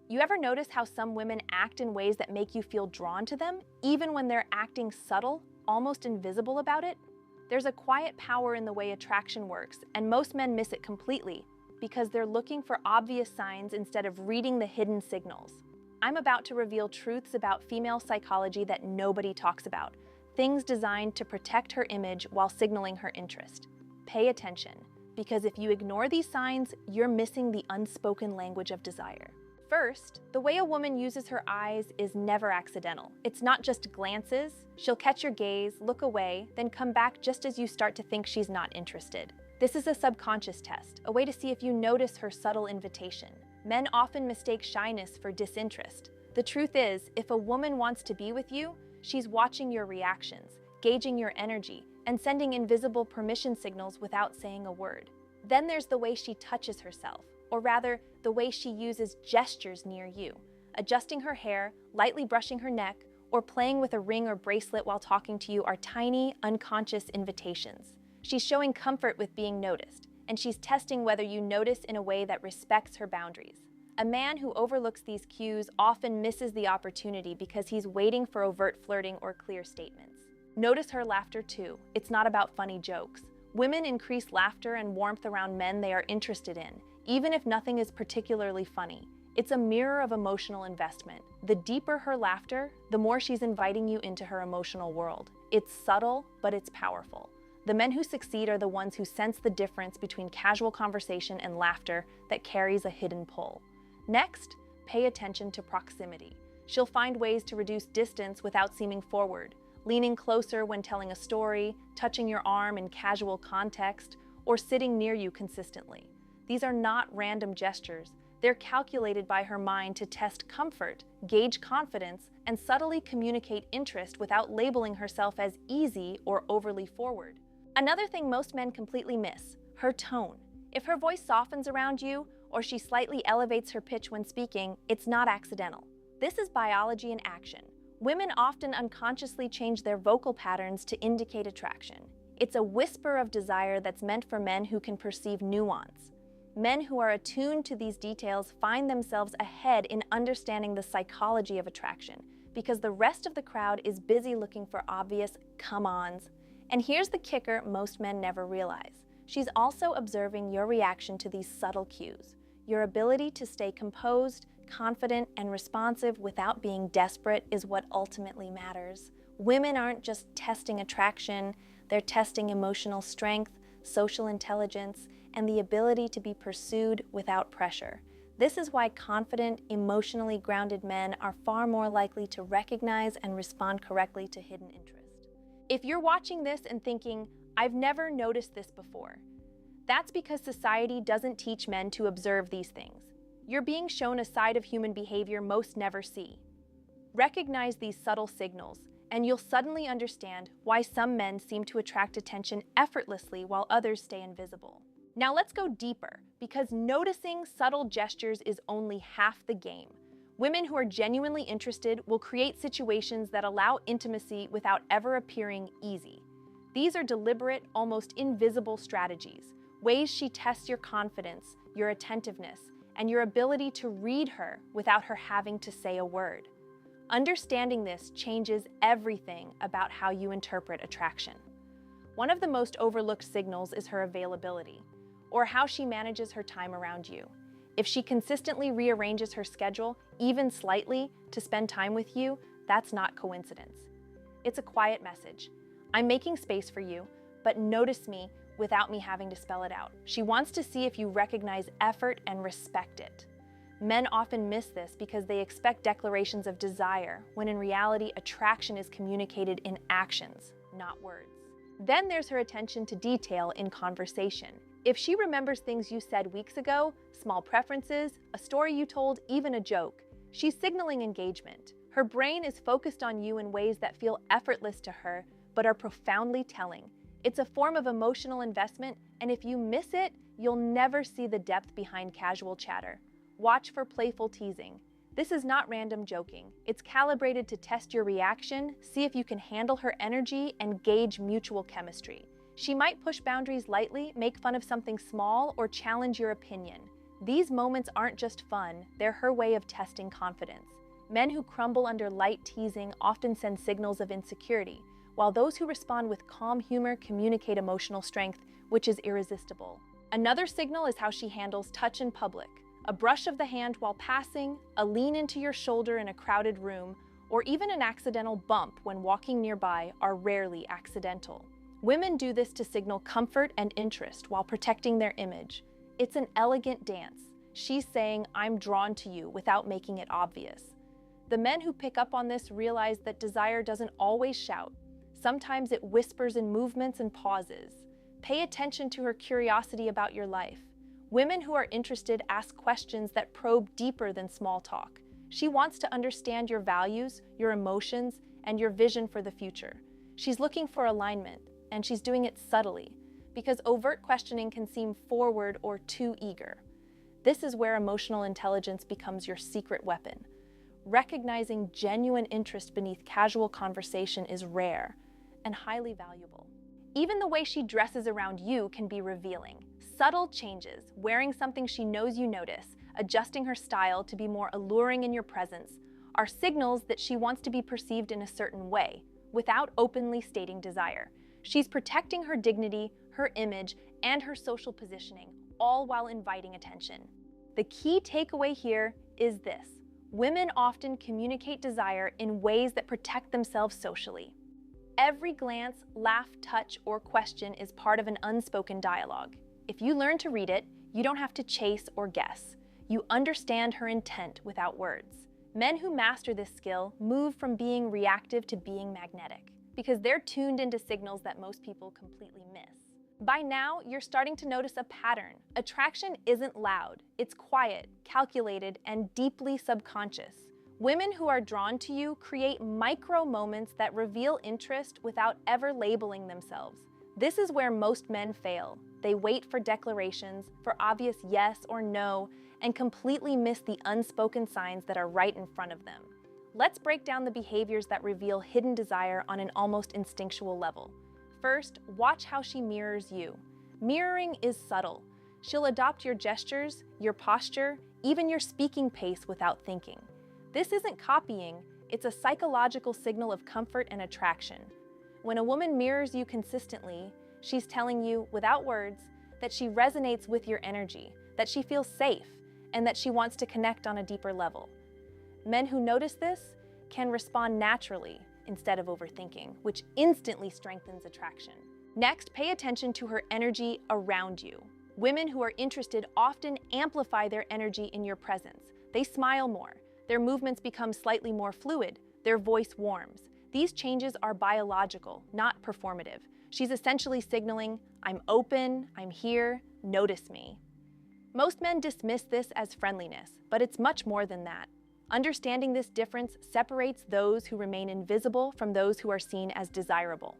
You ever notice how some women act in ways that make you feel drawn to them, even when they're acting subtle, almost invisible about it? There's a quiet power in the way attraction works, and most men miss it completely because they're looking for obvious signs instead of reading the hidden signals. I'm about to reveal truths about female psychology that nobody talks about, things designed to protect her image while signaling her interest. Pay attention, because if you ignore these signs, you're missing the unspoken language of desire. First, the way a woman uses her eyes is never accidental. It's not just glances. She'll catch your gaze, look away, then come back just as you start to think she's not interested. This is a subconscious test, a way to see if you notice her subtle invitation. Men often mistake shyness for disinterest. The truth is, if a woman wants to be with you, she's watching your reactions, gauging your energy, and sending invisible permission signals without saying a word. Then there's the way she touches herself, or rather, the way she uses gestures near you, adjusting her hair, lightly brushing her neck, or playing with a ring or bracelet while talking to you are tiny, unconscious invitations. She's showing comfort with being noticed, and she's testing whether you notice in a way that respects her boundaries. A man who overlooks these cues often misses the opportunity because he's waiting for overt flirting or clear statements. Notice her laughter too. It's not about funny jokes. Women increase laughter and warmth around men they are interested in, even if nothing is particularly funny. It's a mirror of emotional investment. The deeper her laughter, the more she's inviting you into her emotional world. It's subtle, but it's powerful. The men who succeed are the ones who sense the difference between casual conversation and laughter that carries a hidden pull. Next, pay attention to proximity. She'll find ways to reduce distance without seeming forward, leaning closer when telling a story, touching your arm in casual context, or sitting near you consistently. These are not random gestures. They're calculated by her mind to test comfort, gauge confidence, and subtly communicate interest without labeling herself as easy or overly forward. Another thing most men completely miss, her tone. If her voice softens around you, or she slightly elevates her pitch when speaking, it's not accidental. This is biology in action. Women often unconsciously change their vocal patterns to indicate attraction. It's a whisper of desire that's meant for men who can perceive nuance. Men who are attuned to these details find themselves ahead in understanding the psychology of attraction, because the rest of the crowd is busy looking for obvious come-ons. And here's the kicker most men never realize. She's also observing your reaction to these subtle cues. Your ability to stay composed, confident, and responsive without being desperate is what ultimately matters. Women aren't just testing attraction, they're testing emotional strength, social intelligence, and the ability to be pursued without pressure. This is why confident, emotionally grounded men are far more likely to recognize and respond correctly to hidden interest. If you're watching this and thinking, I've never noticed this before, that's because society doesn't teach men to observe these things. You're being shown a side of human behavior most never see. Recognize these subtle signals, and you'll suddenly understand why some men seem to attract attention effortlessly while others stay invisible. Now let's go deeper, because noticing subtle gestures is only half the game. Women who are genuinely interested will create situations that allow intimacy without ever appearing easy. These are deliberate, almost invisible strategies, ways she tests your confidence, your attentiveness, and your ability to read her without her having to say a word. Understanding this changes everything about how you interpret attraction. One of the most overlooked signals is her availability, or how she manages her time around you. If she consistently rearranges her schedule, even slightly, to spend time with you, that's not coincidence. It's a quiet message. I'm making space for you, but notice me without me having to spell it out. She wants to see if you recognize effort and respect it. Men often miss this because they expect declarations of desire, when in reality, attraction is communicated in actions, not words. Then there's her attention to detail in conversation. If she remembers things you said weeks ago, small preferences, a story you told, even a joke, she's signaling engagement. Her brain is focused on you in ways that feel effortless to her, but are profoundly telling. It's a form of emotional investment, and if you miss it, you'll never see the depth behind casual chatter. Watch for playful teasing. This is not random joking. It's calibrated to test your reaction, see if you can handle her energy, and gauge mutual chemistry. She might push boundaries lightly, make fun of something small, or challenge your opinion. These moments aren't just fun, they're her way of testing confidence. Men who crumble under light teasing often send signals of insecurity, while those who respond with calm humor communicate emotional strength, which is irresistible. Another signal is how she handles touch in public. A brush of the hand while passing, a lean into your shoulder in a crowded room, or even an accidental bump when walking nearby are rarely accidental. Women do this to signal comfort and interest while protecting their image. It's an elegant dance. She's saying, "I'm drawn to you," without making it obvious. The men who pick up on this realize that desire doesn't always shout. Sometimes it whispers in movements and pauses. Pay attention to her curiosity about your life. Women who are interested ask questions that probe deeper than small talk. She wants to understand your values, your emotions, and your vision for the future. She's looking for alignment, and she's doing it subtly, because overt questioning can seem forward or too eager. This is where emotional intelligence becomes your secret weapon. Recognizing genuine interest beneath casual conversation is rare and highly valuable. Even the way she dresses around you can be revealing. Subtle changes, wearing something she knows you notice, adjusting her style to be more alluring in your presence, are signals that she wants to be perceived in a certain way, without openly stating desire. She's protecting her dignity, her image, and her social positioning, all while inviting attention. The key takeaway here is this: women often communicate desire in ways that protect themselves socially. Every glance, laugh, touch, or question is part of an unspoken dialogue. If you learn to read it, you don't have to chase or guess. You understand her intent without words. Men who master this skill move from being reactive to being magnetic, because they're tuned into signals that most people completely miss. By now, you're starting to notice a pattern. Attraction isn't loud. It's quiet, calculated, and deeply subconscious. Women who are drawn to you create micro moments that reveal interest without ever labeling themselves. This is where most men fail. They wait for declarations, for obvious yes or no, and completely miss the unspoken signs that are right in front of them. Let's break down the behaviors that reveal hidden desire on an almost instinctual level. First, watch how she mirrors you. Mirroring is subtle. She'll adopt your gestures, your posture, even your speaking pace without thinking. This isn't copying, it's a psychological signal of comfort and attraction. When a woman mirrors you consistently, she's telling you, without words, that she resonates with your energy, that she feels safe, and that she wants to connect on a deeper level. Men who notice this can respond naturally instead of overthinking, which instantly strengthens attraction. Next, pay attention to her energy around you. Women who are interested often amplify their energy in your presence. They smile more. Their movements become slightly more fluid. Their voice warms. These changes are biological, not performative. She's essentially signaling, "I'm open, I'm here, notice me." Most men dismiss this as friendliness, but it's much more than that. Understanding this difference separates those who remain invisible from those who are seen as desirable.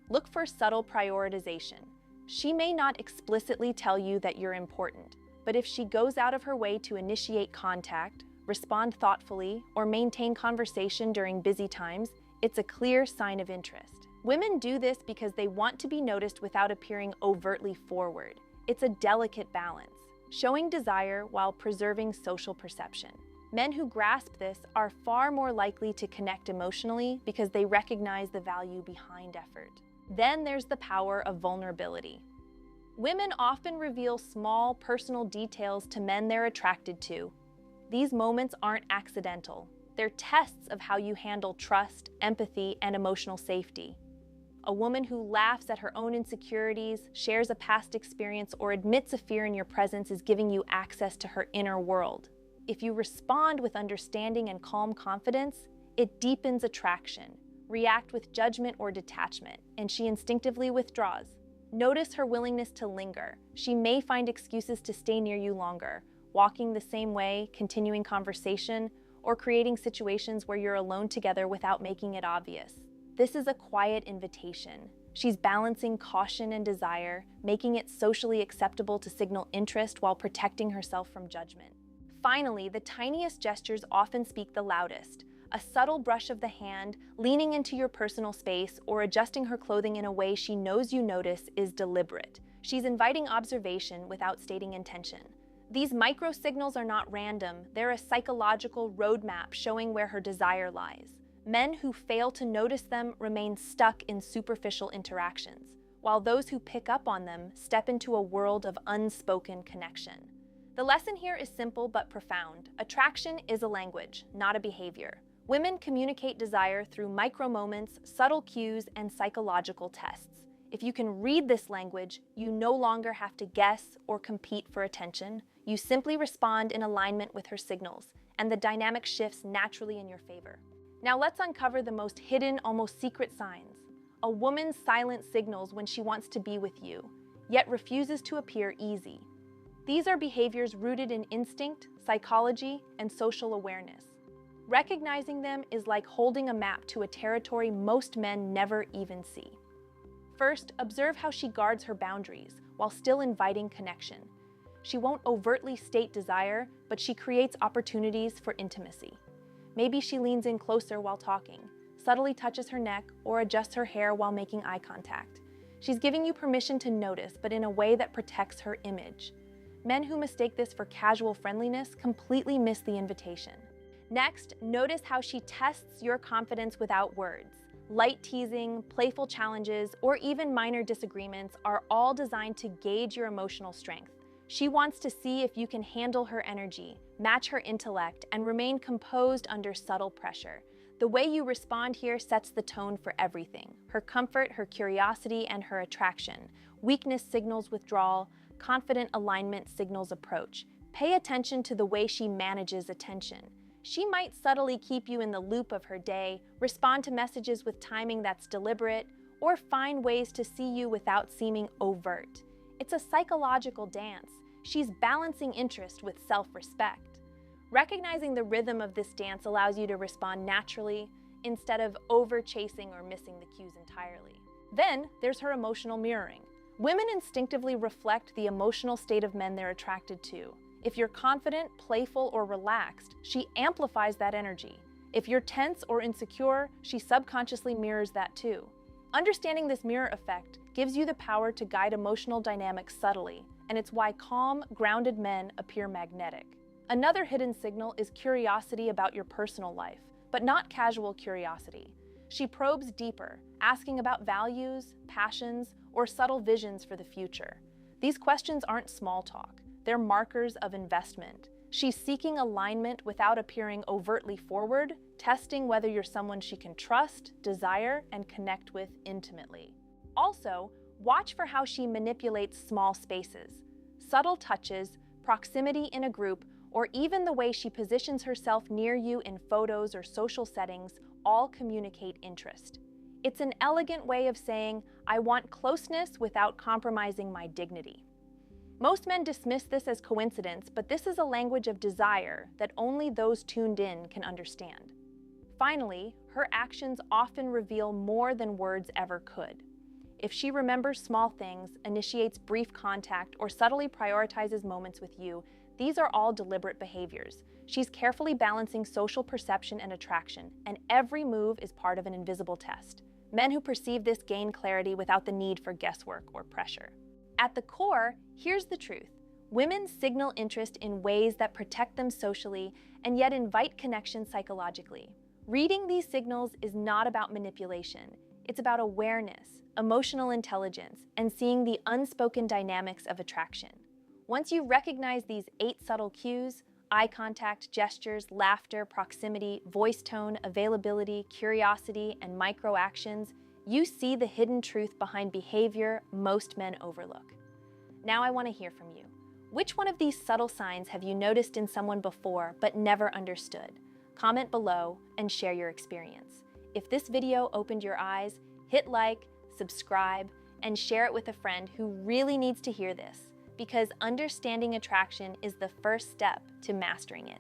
Look for subtle prioritization. She may not explicitly tell you that you're important, but if she goes out of her way to initiate contact, respond thoughtfully, or maintain conversation during busy times, it's a clear sign of interest. Women do this because they want to be noticed without appearing overtly forward. It's a delicate balance, showing desire while preserving social perception. Men who grasp this are far more likely to connect emotionally because they recognize the value behind effort. Then there's the power of vulnerability. Women often reveal small, personal details to men they're attracted to. These moments aren't accidental. They're tests of how you handle trust, empathy, and emotional safety. A woman who laughs at her own insecurities, shares a past experience, or admits a fear in your presence is giving you access to her inner world. If you respond with understanding and calm confidence, it deepens attraction. React with judgment or detachment, and she instinctively withdraws. Notice her willingness to linger. She may find excuses to stay near you longer, walking the same way, continuing conversation, or creating situations where you're alone together without making it obvious. This is a quiet invitation. She's balancing caution and desire, making it socially acceptable to signal interest while protecting herself from judgment. Finally, the tiniest gestures often speak the loudest. A subtle brush of the hand, leaning into your personal space, or adjusting her clothing in a way she knows you notice is deliberate. She's inviting observation without stating intention. These micro signals are not random, they're a psychological roadmap showing where her desire lies. Men who fail to notice them remain stuck in superficial interactions, while those who pick up on them step into a world of unspoken connection. The lesson here is simple but profound. Attraction is a language, not a behavior. Women communicate desire through micro moments, subtle cues, and psychological tests. If you can read this language, you no longer have to guess or compete for attention. You simply respond in alignment with her signals, and the dynamic shifts naturally in your favor. Now let's uncover the most hidden, almost secret signs. A woman's silent signals when she wants to be with you, yet refuses to appear easy. These are behaviors rooted in instinct, psychology, and social awareness. Recognizing them is like holding a map to a territory most men never even see. First, observe how she guards her boundaries while still inviting connection. She won't overtly state desire, but she creates opportunities for intimacy. Maybe she leans in closer while talking, subtly touches her neck, or adjusts her hair while making eye contact. She's giving you permission to notice, but in a way that protects her image. Men who mistake this for casual friendliness completely miss the invitation. Next, notice how she tests your confidence without words. Light teasing, playful challenges, or even minor disagreements are all designed to gauge your emotional strength. She wants to see if you can handle her energy, match her intellect, and remain composed under subtle pressure. The way you respond here sets the tone for everything: her comfort, her curiosity, and her attraction. Weakness signals withdrawal, confident alignment signals approach. Pay attention to the way she manages attention. She might subtly keep you in the loop of her day, respond to messages with timing that's deliberate, or find ways to see you without seeming overt. It's a psychological dance. She's balancing interest with self-respect. Recognizing the rhythm of this dance allows you to respond naturally instead of over-chasing or missing the cues entirely. Then there's her emotional mirroring. Women instinctively reflect the emotional state of men they're attracted to. If you're confident, playful, or relaxed, she amplifies that energy. If you're tense or insecure, she subconsciously mirrors that too. Understanding this mirror effect gives you the power to guide emotional dynamics subtly, and it's why calm, grounded men appear magnetic. Another hidden signal is curiosity about your personal life, but not casual curiosity. She probes deeper, asking about values, passions, or subtle visions for the future. These questions aren't small talk. They're markers of investment. She's seeking alignment without appearing overtly forward, testing whether you're someone she can trust, desire, and connect with intimately. Also, watch for how she manipulates small spaces. Subtle touches, proximity in a group, or even the way she positions herself near you in photos or social settings all communicate interest. It's an elegant way of saying, I want closeness without compromising my dignity. Most men dismiss this as coincidence, but this is a language of desire that only those tuned in can understand. Finally, her actions often reveal more than words ever could. If she remembers small things, initiates brief contact, or subtly prioritizes moments with you, these are all deliberate behaviors. She's carefully balancing social perception and attraction, and every move is part of an invisible test. Men who perceive this gain clarity without the need for guesswork or pressure. At the core, here's the truth. Women signal interest in ways that protect them socially and yet invite connection psychologically. Reading these signals is not about manipulation. It's about awareness, emotional intelligence, and seeing the unspoken dynamics of attraction. Once you recognize these 8 subtle cues, eye contact, gestures, laughter, proximity, voice tone, availability, curiosity, and micro actions, you see the hidden truth behind behavior most men overlook. Now I want to hear from you. Which one of these subtle signs have you noticed in someone before but never understood? Comment below and share your experience. If this video opened your eyes, hit like, subscribe, and share it with a friend who really needs to hear this, because understanding attraction is the first step to mastering it.